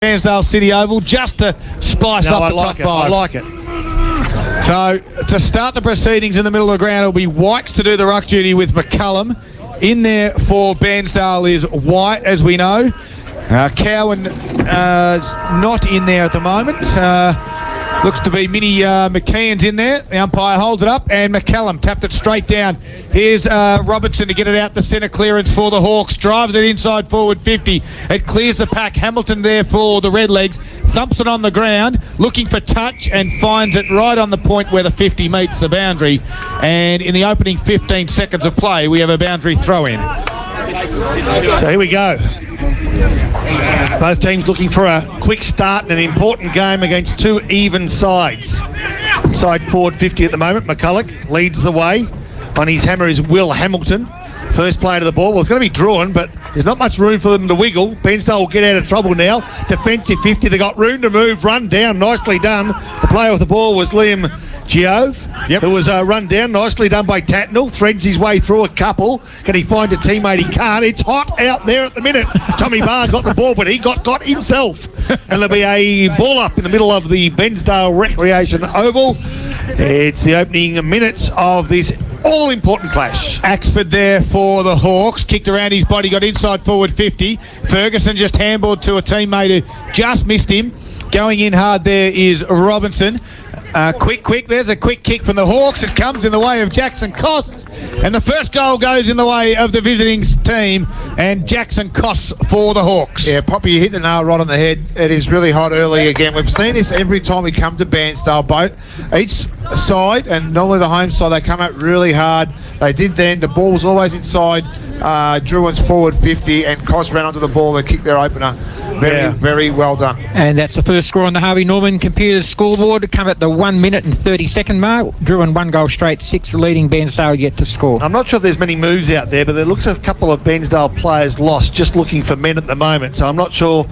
Bairnsdale City Oval just to spice up the top five. I like it. So to start the proceedings in the middle of the ground, it'll be Whites to do the ruck duty with McCullum. In there for Bairnsdale is White, as we know. Cowan not in there at the moment. Looks to be Minnie McKeon's in there. The umpire holds it up, and McCallum tapped it straight down. Here's Robertson to get it out the centre clearance for the Hawks. Drives it inside forward 50. It clears the pack. Hamilton there for the Redlegs. Thumps it on the ground, looking for touch, and finds it right on the point where the 50 meets the boundary. And in the opening 15 seconds of play, we have a boundary throw-in. So here we go. Both teams looking for a quick start in an important game against two even sides. Side forward 50 at the moment. McCulloch leads the way. On his hammer is Will Hamilton. First play to the ball. Well, it's going to be Drouin, but there's not much room for them to wiggle. Bairnsdale will get out of trouble now. Defensive 50. They got room to move. Run down. Nicely done. The player with the ball was Liam Giove, who was run down. Nicely done by Tatnell. Threads his way through a couple. Can he find a teammate? He can't. It's hot out there at the minute. Tommy Barr got the ball, but he got himself. And there'll be a ball up in the middle of the Bairnsdale Recreation Oval. It's the opening minutes of this all-important clash. Axford there for the Hawks. Kicked around his body, got inside forward 50. Ferguson just handballed to a teammate who just missed him. Going in hard there is Robinson. Quick. There's a quick kick from the Hawks. It comes in the way of Jackson Costs. And the first goal goes in the way of the visiting team. And Jackson Costs for the Hawks. Yeah, Poppy, you hit the nail right on the head. It is really hot early again. We've seen this every time we come to Bairnsdale. Each side, and normally the home side, they come out really hard. They did then. The ball was always inside Drouin's forward 50, and Costs ran onto the ball. They kicked their opener. Very well done. And that's the first score on the Harvey Norman Computers scoreboard to come at the 1 minute and 30 second mark. Drouin 1 goal straight, 6 leading Bairnsdale yet to score. I'm not sure if there's many moves out there, but there looks a couple of Bairnsdale players lost, just looking for men at the moment. So I'm not sure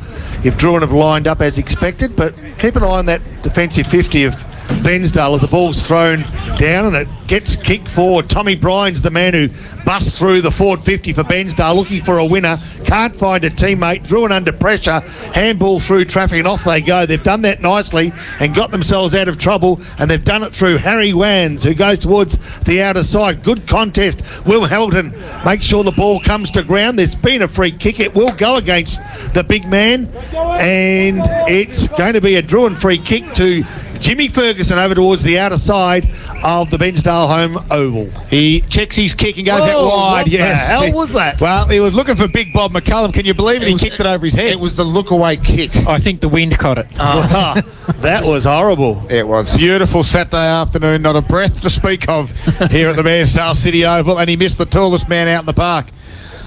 if Drouin have lined up as expected, but keep an eye on that defensive 50 of Bairnsdale as the ball's thrown down and it gets kicked forward. Tommy Bryan's the man who busts through the forward 50 for Bairnsdale, looking for a winner. Can't find a teammate. Drouin under pressure. Handball through traffic and off they go. They've done that nicely and got themselves out of trouble, and they've done it through Harry Wans, who goes towards the outer side. Good contest. Will Hamilton makes sure the ball comes to ground. There's been a free kick. It will go against the big man, and it's going to be a Drouin free kick to Jimmy Ferguson over towards the outer side of the Bairnsdale home oval. He checks his kick and goes out wide. What the hell was that? Well, he was looking for big Bob McCullum. Can you believe it? He kicked it over his head. It was the look-away kick. I think the wind caught it. That was horrible. It was. Beautiful Saturday afternoon, not a breath to speak of here at the Bairnsdale City Oval, and he missed the tallest man out in the park.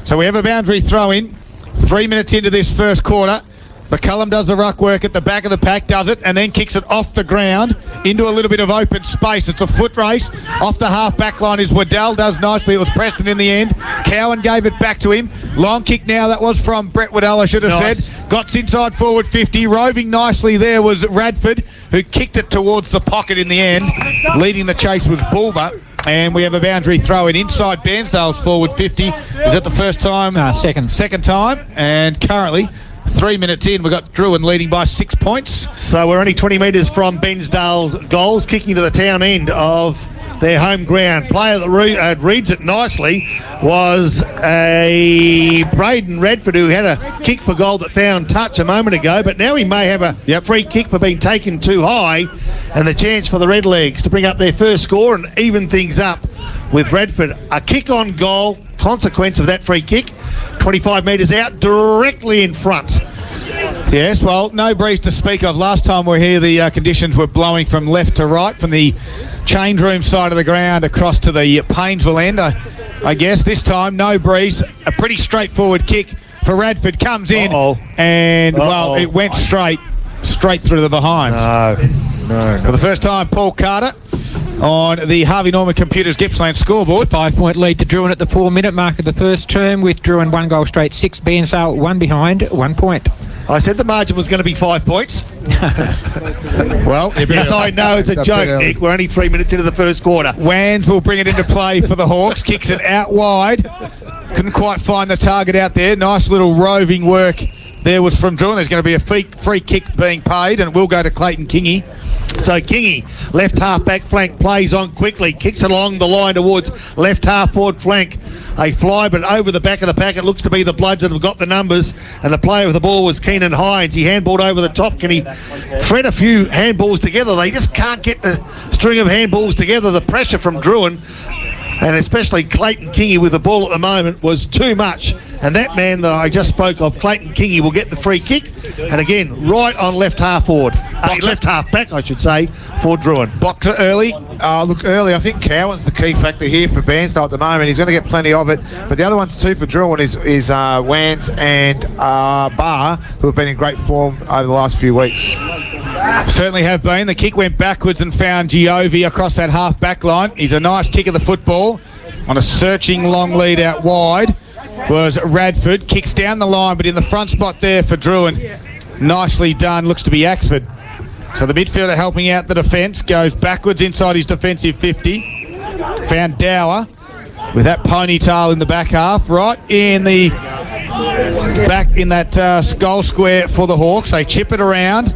So we have a boundary throw-in. 3 minutes into this first quarter. McCullum does the ruck work at the back of the pack, does it, and then kicks it off the ground into a little bit of open space. It's a foot race. Off the half-back line is Waddell, does nicely. It was Preston in the end. Cowan gave it back to him. Long kick now, that was from Brett Waddell, I should have said. Got inside forward 50. Roving nicely there was Radford, who kicked it towards the pocket in the end. Leading the chase was Bulba. And we have a boundary throw in inside Bairnsdale's forward 50. Is that the first time? Second. Second time. And currently 3 minutes in, we've got Drouin leading by 6 points. So we're only 20 metres from Bairnsdale's goals, kicking to the town end of their home ground. Player that reads it nicely was a Braden Radford, who had a kick for goal that found touch a moment ago, but now he may have a free kick for being taken too high, and the chance for the Redlegs to bring up their first score and even things up with Radford. A kick on goal, consequence of that free kick. 25 metres out, directly in front. Yes, well, no breeze to speak of. Last time we were here, the conditions were blowing from left to right, from the change room side of the ground across to the Paynesville end. I guess this time, no breeze. A pretty straightforward kick for Radford. Comes in, and, well, it went straight through the behind. No. For the first time, Paul Carter on the Harvey Norman Computers Gippsland scoreboard. 5 point lead to Drouin at the 4 minute mark of the first term, with Drouin 1 goal straight, 6 Bairnsdale, 1 behind, 1 point. I said the margin was going to be 5 points. Well, yes, I know it's a joke, Nick. We're only 3 minutes into the first quarter. Wans will bring it into play for the Hawks. Kicks it out wide. Couldn't quite find the target out there. Nice little roving work there was from Drouin. There's going to be a free kick being paid, and it will go to Clayton Kingy. So Kingy, left half back flank, plays on quickly, kicks it along the line towards left half forward flank. A fly, but over the back of the pack, it looks to be the Bloods that have got the numbers, and the player with the ball was Keenan Hines. He handballed over the top. Can he thread a few handballs together? They just can't get the string of handballs together. The pressure from Drouin, and especially Clayton Kingy with the ball at the moment, was too much. And that man that I just spoke of, Clayton Kingy, will get the free kick. And again, right on left half forward. Left half back, I should say, for Drouin. Boxer early. Look, early, I think Cowan's the key factor here for Bairnsdale at the moment. He's going to get plenty of it. But the other ones too for Drouin is Wans and Barr, who have been in great form over the last few weeks. Certainly have been. The kick went backwards and found Giovi across that half back line. He's a nice kick of the football on a searching long lead out wide. Was Radford. Kicks down the line, but in the front spot there for Drouin. Nicely done. Looks to be Axford. So the midfielder helping out the defence goes backwards inside his defensive 50. Found Dower with that ponytail in the back half, right in the back in that goal square for the Hawks. They chip it around.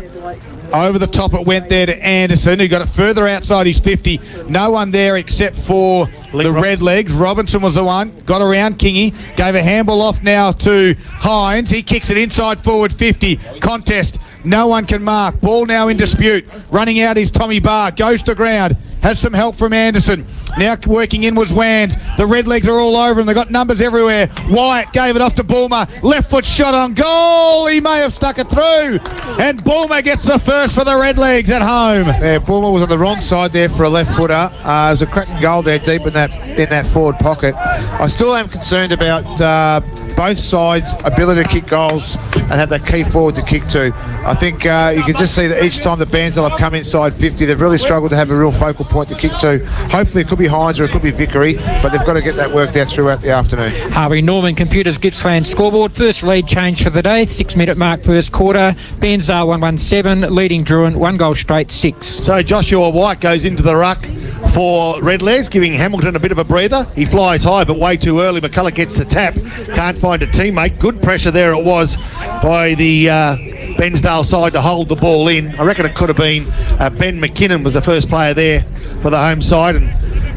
Over the top it went there to Anderson, who got it further outside his 50. No one there except for the Red Legs. Robinson was the one. Got around Kingy. Gave a handball off now to Hines. He kicks it inside forward 50. Contest. No one can mark. Ball now in dispute. Running out is Tommy Barr. Goes to ground. Has some help from Anderson. Now working in was Wand. The Red Legs are all over him. They've got numbers everywhere. Wyatt gave it off to Bulmer. Left foot shot on goal. He may have stuck it through. And Bulmer gets the first for the Red Legs at home. Yeah, Bulmer was on the wrong side there for a left footer. It was a cracking goal there deep in that forward pocket. I still am concerned about both sides' ability to kick goals and have that key forward to kick to. I think you can just see that each time the Bairnsdale have come inside 50, they've really struggled to have a real focal point to kick to. Hopefully it could be Hines or it could be Vickery, but they've got to get that worked out throughout the afternoon. Harvey Norman Computers Gippsland scoreboard. First lead change for the day. 6-minute mark first quarter. Bairnsdale 1-1-7, leading Drouin 1 goal straight 6. So Joshua White goes into the ruck for Red Legs, giving Hamilton a bit of a breather. He flies high but way too early. McCullough gets the tap. Can't find a teammate. Good pressure there it was by the Bairnsdale side to hold the ball in. I reckon it could have been Ben McKinnon was the first player there for the home side, and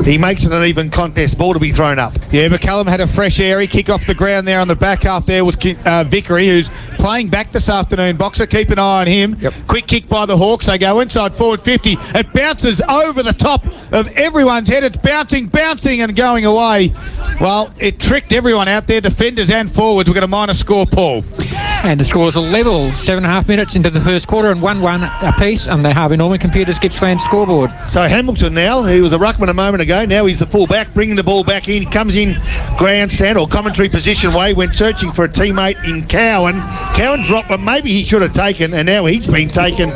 he makes it an even contest. Ball to be thrown up. Yeah, McCallum had a fresh airy kick off the ground there on the back half. There was Vickery, who's playing back this afternoon. Boxer, keep an eye on him. Yep. Quick kick by the Hawks. They go inside forward 50. It bounces over the top of everyone's head. It's bouncing and going away. Well, it tricked everyone out there, defenders and forwards. We've got a minor score, Paul. And the scores are level. 7.5 minutes into the first quarter and 1-1 apiece on the Harvey Norman Computers Gippsland scoreboard. So Hamilton now, he was a ruckman a moment ago. Now he's the full-back, bringing the ball back in. He comes in grandstand or commentary position way, went searching for a teammate in Cowan. Cowan dropped, but maybe he should have taken, and now he's been taken,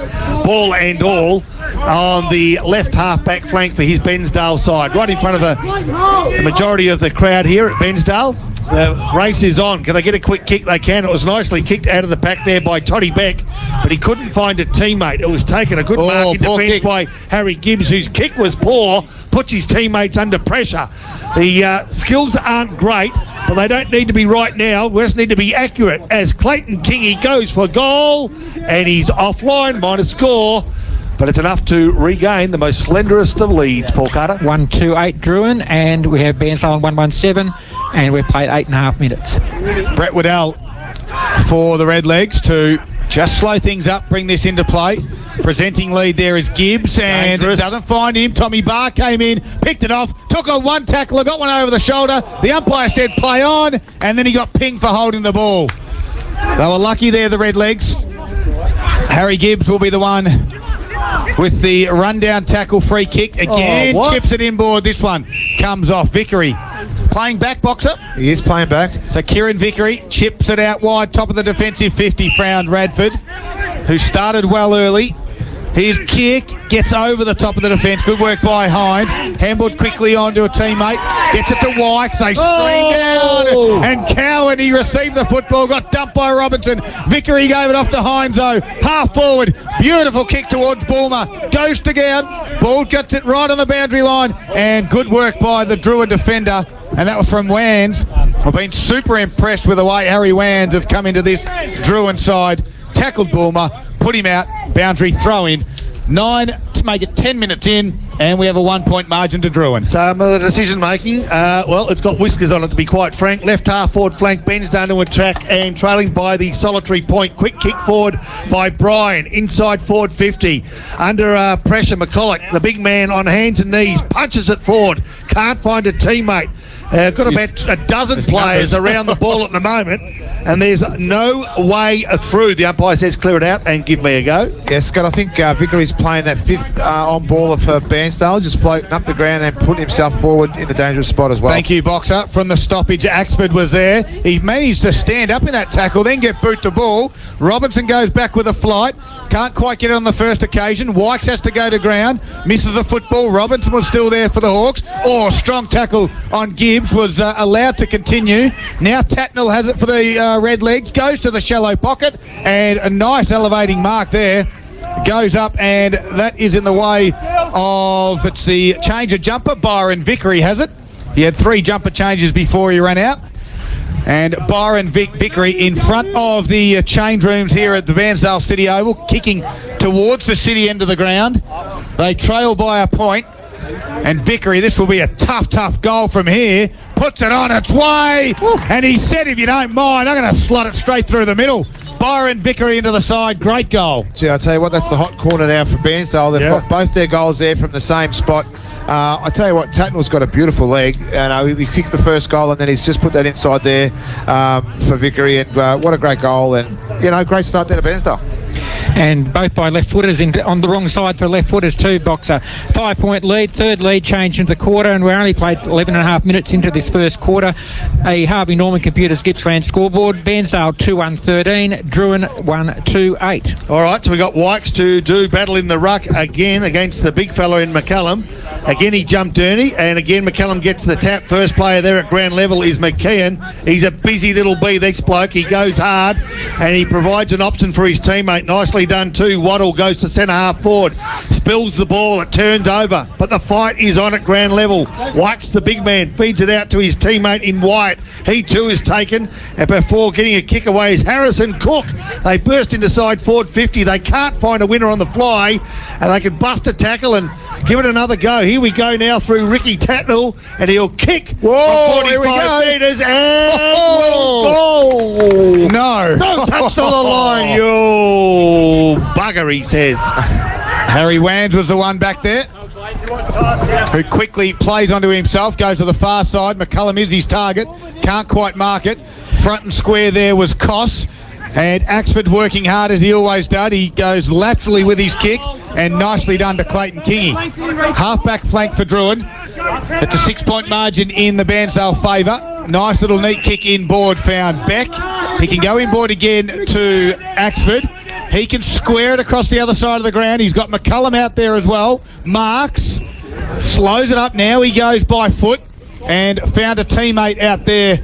ball and all, on the left half-back flank for his Bairnsdale side, right in front of the majority of the crowd here at Bairnsdale. The race is on. Can they get a quick kick? They can. It was nicely kicked out of the pack there by Toddy Beck, but he couldn't find a teammate. It was taken a good mark in defence by Harry Gibbs, whose kick was poor, puts his teammates under pressure. The skills aren't great, but they don't need to be right now. We just need to be accurate as Clayton Kingy goes for goal, and he's offline, minor score. But it's enough to regain the most slenderest of leads, Paul Carter. 1-2-8 Drouin, and we have Bairnsdale 1-1-7, and we've played 8.5 minutes. Brett Waddell for the Red Legs to just slow things up, bring this into play. Presenting lead there is Gibbs, and Dangerous. doesn't find him. Tommy Barr came in, picked it off, took on one tackler, got one over the shoulder. The umpire said play on, and then he got pinged for holding the ball. They were lucky there, the Red Legs. Harry Gibbs will be the one with the rundown tackle free kick. Again, chips it inboard. This one comes off. Vickery playing back, Boxer. He is playing back. So Kieran Vickery chips it out wide, top of the defensive 50, found Radford, who started well early. His kick gets over the top of the defence. Good work by Hines. Handballed quickly onto a teammate. Gets it to White. They stream down. And Cowan, he received the football. Got dumped by Robinson. Vickery gave it off to Hines, though. Half forward. Beautiful kick towards Bulmer. Goes to ground. Ball gets it right on the boundary line. And good work by the Drouin defender. And that was from Wans. I've been super impressed with the way Harry Wands have come into this Drouin side. Tackled Bulmer, put him out, boundary throw in. 9 to make it 10 minutes in, and we have a 1 point margin to Drouin. Some of the decision making, it's got whiskers on it to be quite frank. Left half forward flank, bends down to attack and trailing by the solitary point. Quick kick forward by Brian, inside forward 50. Under pressure, McCulloch, the big man on hands and knees, punches it forward. Can't find a teammate. Got about a dozen players around the ball at the moment, and there's no way through. The umpire says clear it out and give me a go. Yeah, Scott, I think Vickery's playing that fifth on baller for Bairnsdale, just floating up the ground and putting himself forward in a dangerous spot as well. Thank you, Boxer. From the stoppage, Axford was there. He managed to stand up in that tackle, then get boot the ball. Robinson goes back with a flight. Can't quite get it on the first occasion. Wykes has to go to ground. Misses the football. Robinson was still there for the Hawks. Strong tackle on Gibbs was allowed to continue. Now Tatnell has it for the Red Legs. Goes to the shallow pocket. And a nice elevating mark there. Goes up, and that is in the way of, it's the change of jumper. Byron Vickery has it. He had 3 jumper changes before he ran out. And Byron Vickery in front of the change rooms here at the Bairnsdale City Oval, kicking towards the city end of the ground. They trail by a point. And Vickery, this will be a tough goal from here. Puts it on its way. And he said, if you don't mind, I'm going to slot it straight through the middle. Byron Vickery into the side. Great goal. Gee, I tell you what, that's the hot corner now for Bairnsdale. They've got both their goals there from the same spot. I tell you what, Tatnell's got a beautiful leg, and he kicked the first goal, and then he's just put that inside there for Vickery, and what a great goal, and great start there to Bairnsdale. And both by left footers on the wrong side for left footers too, Boxer. 5 point lead, third lead change into the quarter, and we're only played 11.5 minutes into this first quarter. A Harvey Norman Computers Gippsland scoreboard. Bairnsdale 2-1-13, Drouin 1-2-8. All right, so we got Wykes to do battle in the ruck again against the big fella in McCallum. Again, he jumped Ernie, and again McCallum gets the tap. First player there at ground level is McKeon. He's a busy little bee, this bloke. He goes hard, and he provides an option for his teammate. Nicely done too. Waddle goes to centre half forward, spills the ball, it turns over, but the fight is on at ground level. Wykes, the big man, feeds it out to his teammate in white. He too is taken, and before getting a kick away is Harrison Cook. They burst into side forward 50. They can't find a winner on the fly, and they can bust a tackle and give it another go. Here we go now through Ricky Tatnell, and he'll kick from 45 metres, and goal. No touched on the line, you bugger, he says. Harry Wands was the one back there who quickly plays onto himself, goes to the far side. McCullum is his target, can't quite mark it. Front and square there was Koss, and Axford working hard as he always does. He goes laterally with his kick, and nicely done to Clayton Kingy. Half-back flank for Drouin. It's a 6 point margin in the Bairnsdale favour. Nice little neat kick inboard found Beck. He can go inboard again to Axford. He can square it across the other side of the ground. He's got McCullum out there as well. Marks, slows it up now. He goes by foot and found a teammate out there.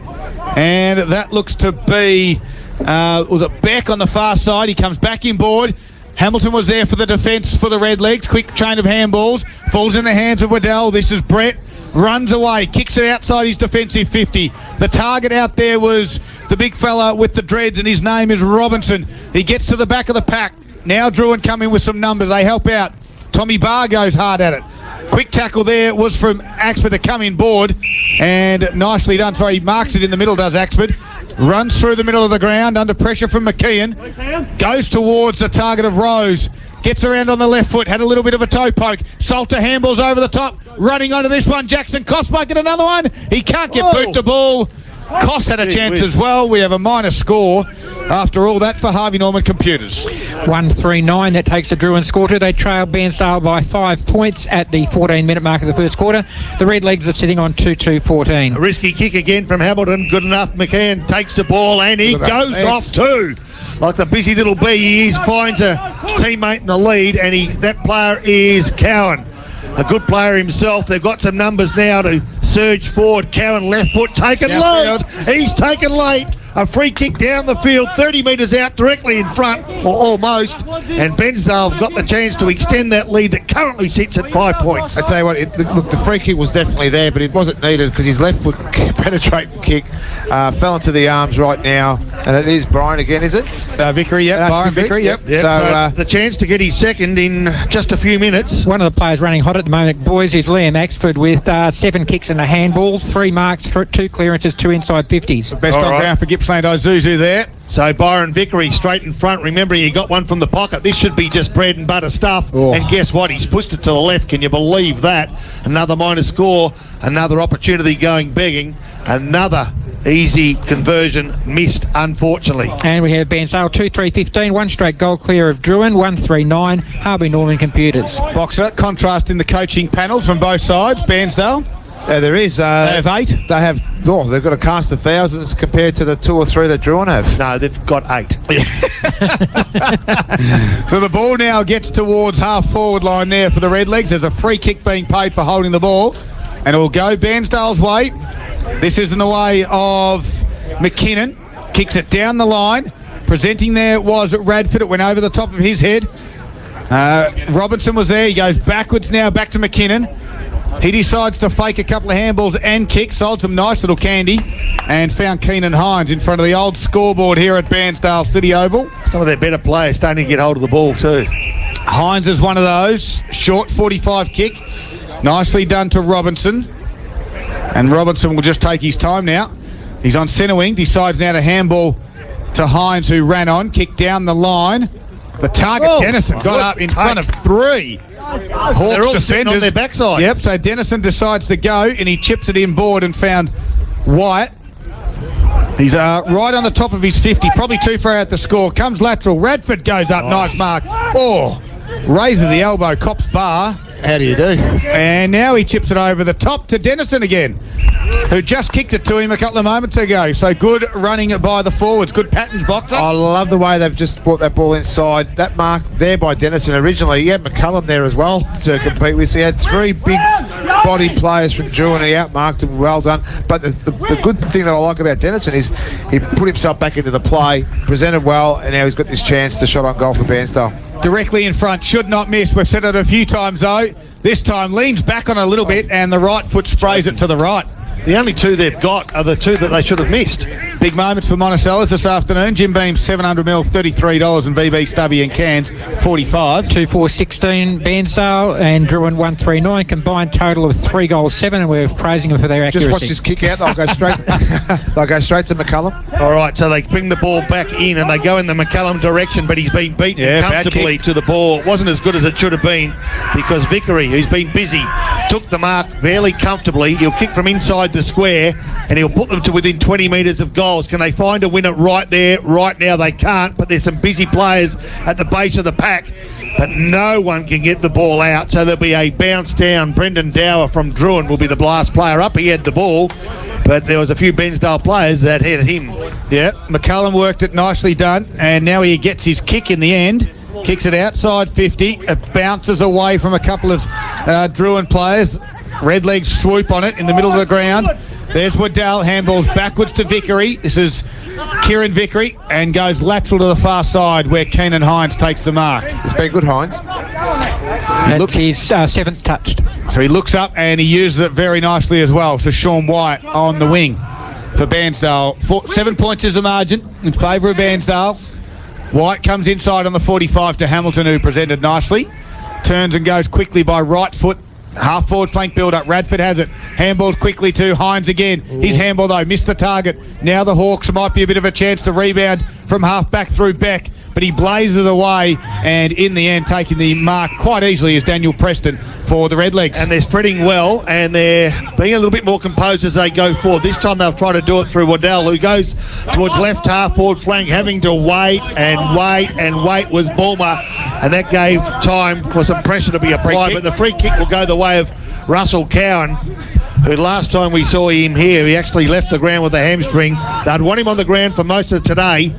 And that looks to be, was it Beck on the far side? He comes back inboard. Hamilton was there for the defence for the Red Legs. Quick chain of handballs. Falls in the hands of Waddell. This is Brett. Runs away. Kicks it outside his defensive 50. The target out there was the big fella with the dreads, and his name is Robinson. He gets to the back of the pack. Now Drouin coming with some numbers. They help out. Tommy Barr goes hard at it. Quick tackle there was from Axford to come in board, and nicely done. Sorry, he marks it in the middle, does Axford. Runs through the middle of the ground under pressure from McKeon. Goes towards the target of Rose. Gets around on the left foot. Had a little bit of a toe poke. Salter handballs over the top. Running onto this one. Jackson Koss might get another one. He can't get boot the ball. Koss had a chance as well. We have a minor score after all that for Harvey Norman Computers. 1-3-9. That takes the Drouin score to. They trail Bairnsdale by 5 points at the 14-minute mark of the first quarter. The Red Legs are sitting on 2-2-14. A risky kick again from Hamilton. Good enough. McCann takes the ball and he goes off too. Like the busy little bee he is, finds a teammate in the lead, and that player is Cowan. A good player himself. They've got some numbers now to surge forward. Cowan left foot taken late. He's taken late. A free kick down the field, 30 metres out, directly in front, or almost. And Bairnsdale have got the chance to extend that lead that currently sits at 5 points. I tell you what, look, the free kick was definitely there, but it wasn't needed because his left foot penetrating kick. Fell into the arms right now, and it is Brian again, is it? Vickery, yep. Byron Vickery, yep. So the chance to get his second in just a few minutes. One of the players running hot at the moment, boys, is Liam Axford with 7 kicks and a handball, 3 marks, 2 clearances, 2 inside 50s. Best on ground for Gippsland Ozuzu there. So Byron Vickery straight in front. Remember, he got one from the pocket. This should be just bread and butter stuff. Oh. And guess what? He's pushed it to the left. Can you believe that? Another minus score. Another opportunity going begging. Another easy conversion missed, unfortunately. And we have Bairnsdale 2-3-15, 1 straight goal clear of Drouin, 1-3-9, Harvey Norman Computers. Boxer, contrast in the coaching panels from both sides. Bairnsdale. There is. They have 8. They have. Oh, they've got a cast of thousands compared to the 2 or 3 that Drouin have. No, they've got 8. So the ball now gets towards half forward line there for the Redlegs. There's a free kick being paid for holding the ball, and it will go Bairnsdale's way. This is in the way of McKinnon. Kicks it down the line. Presenting there was Radford. It went over the top of his head. Robinson was there. He goes backwards now, back to McKinnon. He decides to fake a couple of handballs and kicks, sold some nice little candy, and found Keenan Hines in front of the old scoreboard here at Bairnsdale City Oval. Some of their better players starting to get hold of the ball too. Hines is one of those. Short 45 kick. Nicely done to Robinson. And Robinson will just take his time now. He's on centre wing, decides now to handball to Hines, who ran on, kicked down the line. The target, Dennison, got up in front of 3 Hawks They're all defenders sitting on their backsides. Yep, so Dennison decides to go, and he chips it inboard and found Wyatt. He's right on the top of his 50, probably too far out the score. Comes lateral, Radford goes up, nice mark. Oh, raises the elbow, cops bar. How do you do? And now he chips it over the top to Dennison again, who just kicked it to him a couple of moments ago. So good running by the forwards. Good patterns, Boxer. I love the way they've just brought that ball inside. That mark there by Dennison originally. He had McCullum there as well to compete with. So he had 3 big body players from Drouin, and he outmarked him. Well done. But the good thing that I like about Dennison is he put himself back into the play, presented well, and now he's got this chance to shot on goal for Bairnsdale. Directly in front, should not miss. We've said it a few times though. This time leans back on a little bit, and the right foot sprays it to the right. The only 2 they've got are the 2 that they should have missed. Big moments for Monticello's this afternoon. Jim Beam 700ml, $33, and VB Stubby and Cans 45. 2-4-16 Bairnsdale and Drouin 1-3-9, combined total of 3 goals 7, and we're praising them for their accuracy. Just watch this kick out. They'll go straight. They'll go straight to McCullum. All right, so they bring the ball back in and they go in the McCullum direction, but he's been beaten comfortably to the ball. It wasn't as good as it should have been because Vickery, who's been busy, took the mark fairly comfortably. He'll kick from inside the square and he'll put them to within 20 metres of goals. Can they find a winner right there? Right now they can't, but there's some busy players at the base of the pack, but no one can get the ball out, so there'll be a bounce down. Brendan Dower from Drouin will be the last player up. He had the ball, but there was a few Bairnsdale players that hit him. Yeah, McCullum worked it, nicely done, and now he gets his kick in the end. Kicks it outside 50. It bounces away from a couple of Drouin players. Redlegs swoop on it in the middle of the ground. There's Waddell, handballs backwards to Vickery. This is Kieran Vickery, and goes lateral to the far side where Keenan Hines takes the mark. It's been good, Hines. That's his 7th touched. So he looks up and he uses it very nicely as well. So Sean White on the wing for Bairnsdale. 7 points is the margin in favour of Bairnsdale. White comes inside on the 45 to Hamilton, who presented nicely. Turns and goes quickly by right foot. Half forward flank build up. Radford has it. Handballs quickly to Hines again. His handball though missed the target. Now the Hawks might be a bit of a chance to rebound from half back through Beck, but he blazes away, and in the end taking the mark quite easily is Daniel Preston for the Redlegs. And they're spreading well, and they're being a little bit more composed as they go forward. This time they'll try to do it through Waddell, who goes towards left half forward flank, having to wait was Bulmer, and that gave time for some pressure to be applied. But the free kick will go the way of Russell Cowan, who last time we saw him here, he actually left the ground with a hamstring. They'd want him on the ground for most of today.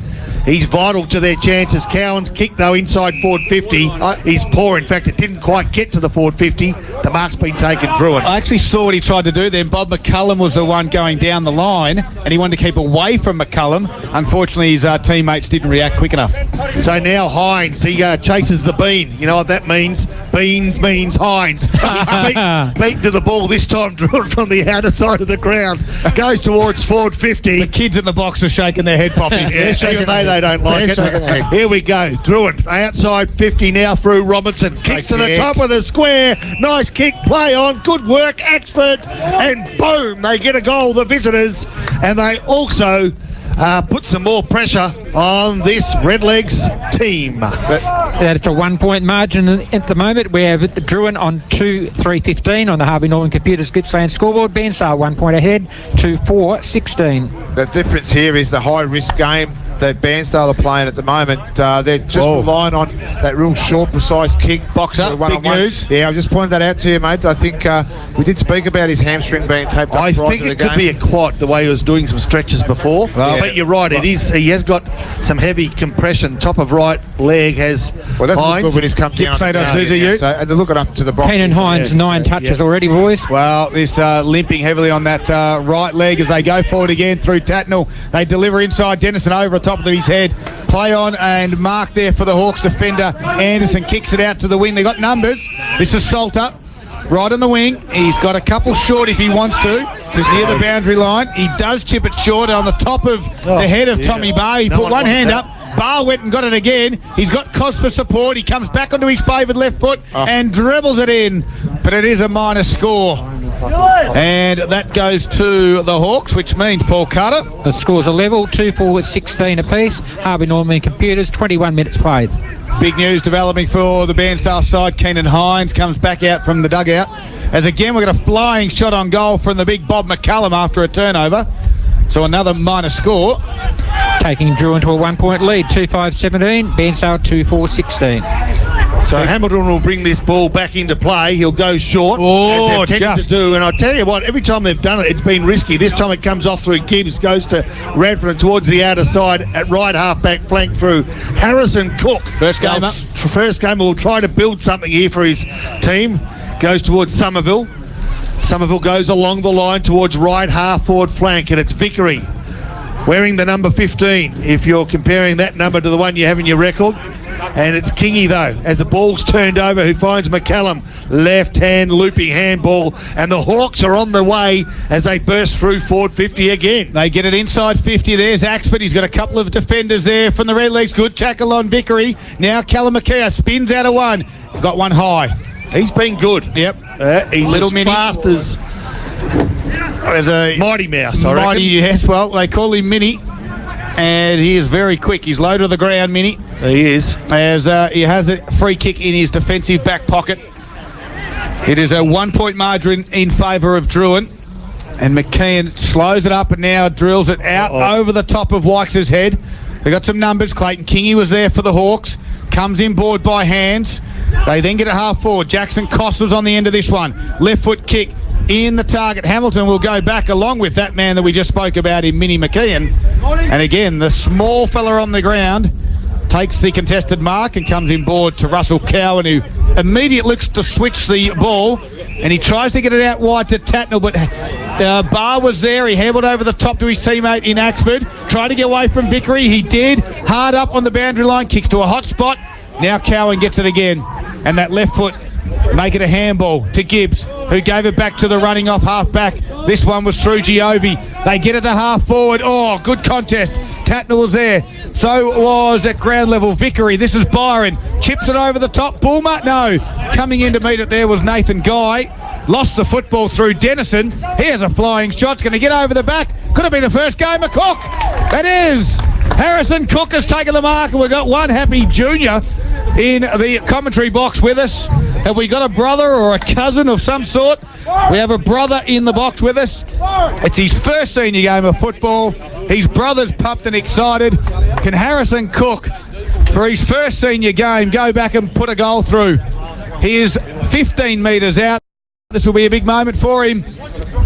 He's vital to their chances. Cowan's kick, though, inside forward 50 is poor. In fact, it didn't quite get to the forward 50. The mark's been taken, Drouin. I actually saw what he tried to do then. Bob McCullum was the one going down the line, and he wanted to keep away from McCullum. Unfortunately, his teammates didn't react quick enough. So now Hines, he chases the bean. You know what that means? Beans means Hines. He's beat to the ball this time, Drouin, from the outer side of the ground. Goes towards forward 50. The kids in the box are shaking their head, Poppy. Yeah, even they don't like it. Here we go. Drouin, outside 50 now through Robinson. Kick to the top of the square. Nice kick, play on. Good work, Axford. And boom, they get a goal, the visitors. And they also put some more pressure on this Redlegs team. It's a 1 point margin at the moment. We have Drouin on 2-3-15 on the Harvey Norman Computers Gippsland scoreboard. Bairnsdale 1 point ahead, 2-4-16. The difference here is the high risk game that Bairnsdale are playing at the moment. They're just relying on that real short, precise kick. Box up, big news. Yeah, I just pointed that out to you, mate. I think we did speak about his hamstring being taped up. I think it could be a quad, the way he was doing some stretches before. But you're right, it is. He has got some heavy compression. Top of right leg has. Well, that's good when he's come down. So, and they're looking up to the box. Keenan Hines, 9 touches already, boys. Well, this limping heavily on that right leg as they go forward again through Tatnall. They deliver inside Dennison over the top of his head. Play on and mark there for the Hawks defender. Anderson kicks it out to the wing. They got numbers. This is Salter. Right on the wing. He's got a couple short if he wants to. Just near the boundary line. He does chip it short on the top of the head of Tommy Barr. He put one hand up. Barr went and got it again. He's got Cos for support. He comes back onto his favoured left foot and dribbles it in. But it is a minor score. And that goes to the Hawks, which means Paul Carter. The scores are level, 2-4-16 apiece. Harvey Norman Computers, 21 minutes played. Big news developing for the Bairnsdale side. Keenan Hines comes back out from the dugout. As again, we've got a flying shot on goal from the big Bob McCullum after a turnover. So another minor score. Taking Drouin to a 1 point lead, 2-5-17. Bairnsdale 2-4-16. So Hamilton will bring this ball back into play. He'll go short, as they've tended to do. And I tell you what, every time they've done it, it's been risky. This time it comes off through Gibbs, goes to Radford and towards the outer side at right half-back flank through Harrison Cook. First game up. First game, will try to build something here for his team. Goes towards Somerville. Somerville goes along the line towards right half-forward flank, and it's Vickery wearing the number 15, if you're comparing that number to the one you have in your record. And it's Kingy, though, as the ball's turned over, who finds McCallum. Left-hand looping handball, and the Hawks are on the way as they burst through forward 50 again. They get it inside 50. There's Axford. He's got a couple of defenders there from the Redlegs. Good tackle on Vickery. Now Callum McKeown spins out of one. Got one high. He's been good. Yep. He's little as fast as a Mighty Mouse, I reckon. Mighty, yes. Well, they call him Mini. And he is very quick. He's low to the ground, Mini. He is. As he has a free kick in his defensive back pocket. It is a 1 point margin in favour of Drouin. And McKeon slows it up and now drills it out over the top of Wykes' head. They got some numbers. Clayton Kingy was there for the Hawks. Comes in board by hands. They then get a half forward. Jackson Koss was on the end of this one. Left foot kick in the target. Hamilton will go back along with that man that we just spoke about in Minnie McKeon. And again, the small fella on the ground takes the contested mark and comes in board to Russell Cowan, who immediately looks to switch the ball. And he tries to get it out wide to Tatnall, but Barr was there. He hambled over the top to his teammate in Axford. Tried to get away from Vickery. He did. Hard up on the boundary line. Kicks to a hot spot. Now Cowan gets it again. And that left foot make it a handball to Gibbs, who gave it back to the running off half-back. This one was through Giovi. They get it to half-forward. Oh, good contest. Tatnall was there. So was at ground level Vickery. This is Byron. Chips it over the top. Bulmer? No. Coming in to meet it there was Nathan Guy. Lost the football through Dennison. Here's a flying shot. It's going to get over the back. Could have been the first game of Cook. It is. Harrison Cook has taken the mark, and we've got one happy junior in the commentary box with us. Have we got a brother or a cousin of some sort? We have a brother in the box with us. It's his first senior game of football. His brother's pumped and excited. Can Harrison Cook, for his first senior game, go back and put a goal through? He is 15 metres out. This will be a big moment for him.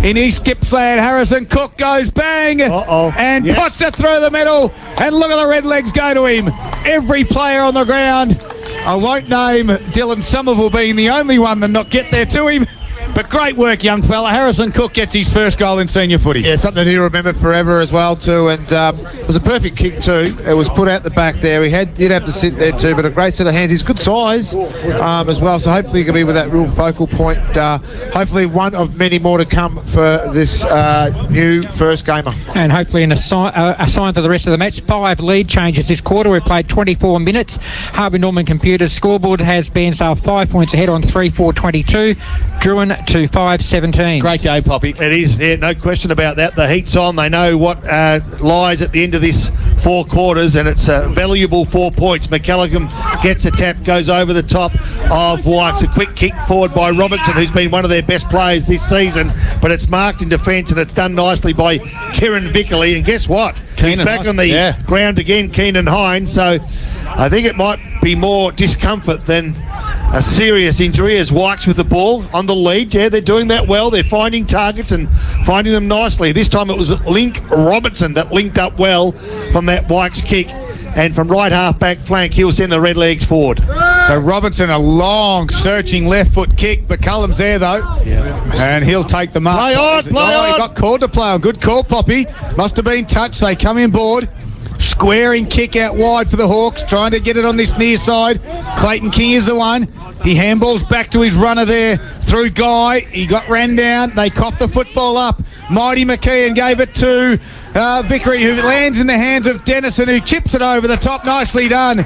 in East Gippsland. Harrison Cook goes bang and Yes. puts it through the middle. And look at the Redlegs go to him. Every player on the ground. I won't name Dylan Somerville being the only one that not get there to him. But great work, young fella. Harrison Cook gets his first goal in senior footy. Yeah, something he'll remember forever as well too, and it was a perfect kick too. It was put out the back there. He did have to sit there too, but a great set of hands. He's good size as well, so hopefully he can be with that real focal point. Hopefully one of many more to come for this new first gamer. And hopefully in a sign for the rest of the match. 5 lead changes this quarter. We've played 24 minutes. Harvey Norman Computers scoreboard has Bairnsdale 5 points ahead on 3-4-22. Drouin to 5-17. Great game, Poppy. It is, yeah, no question about that. The heat's on. They know what lies at the end of this 4 quarters, and it's a valuable 4 points. McCallaghan gets a tap, goes over the top of Wykes. A quick kick forward by Robertson, who's been one of their best players this season, but it's marked in defence, and it's done nicely by Kieran Vickerley. And guess what? He's back on the ground again, Keenan Hines. So I think it might be more discomfort than a serious injury as Wykes with the ball on the lead. Yeah, they're doing that well. They're finding targets and finding them nicely. This time it was Link Robertson that linked up well from that Wykes kick. And from right half back flank, he'll send the Redlegs forward. So Robertson, a long, searching left foot kick. McCullum's there, though. Yeah. And he'll take the mark. Play on. He got called to play on. Good call, Poppy. Must have been touched. They come in board. Squaring kick out wide for the Hawks, trying to get it on this near side. Clayton King is the one. He handballs back to his runner there through Guy. He got ran down. They copped the football up. Mighty McKeon gave it to Vickery, who lands in the hands of Dennison, who chips it over the top. Nicely done.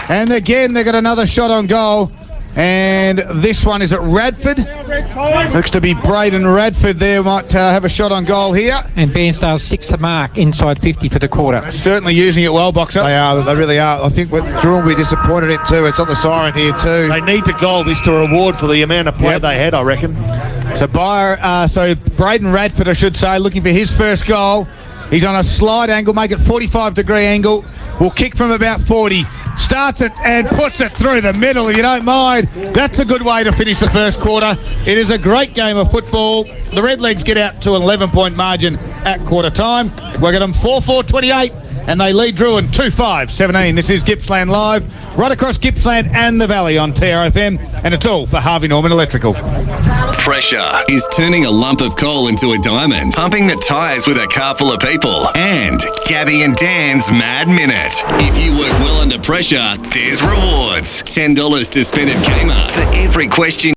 And again, they got another shot on goal. And this one is at Radford. Looks to be Braden Radford there, might have a shot on goal here. And Bairnsdale 6th mark inside 50 for the quarter. Certainly using it well, Boxer. They really are. I think Drouin will be disappointed in too. It's on the siren here too. They need to goal this to reward for the amount of play they had, I reckon. So Braden Radford, I should say, looking for his first goal. He's on a slide angle, make it 45-degree angle. Will kick from about 40. Starts it and puts it through the middle, if you don't mind. That's a good way to finish the first quarter. It is a great game of football. The Redlegs get out to an 11-point margin at quarter time. We're going them 4-4-28, and they lead Drouin 2-5-17. This is Gippsland Live, right across Gippsland and the Valley on TRFM, and it's all for Harvey Norman Electrical. Pressure is turning a lump of coal into a diamond, pumping the tyres with a car full of people, and Gabby and Dan's Mad Minute. If you work well under pressure, there's rewards. $10 to spend at Kmart for every question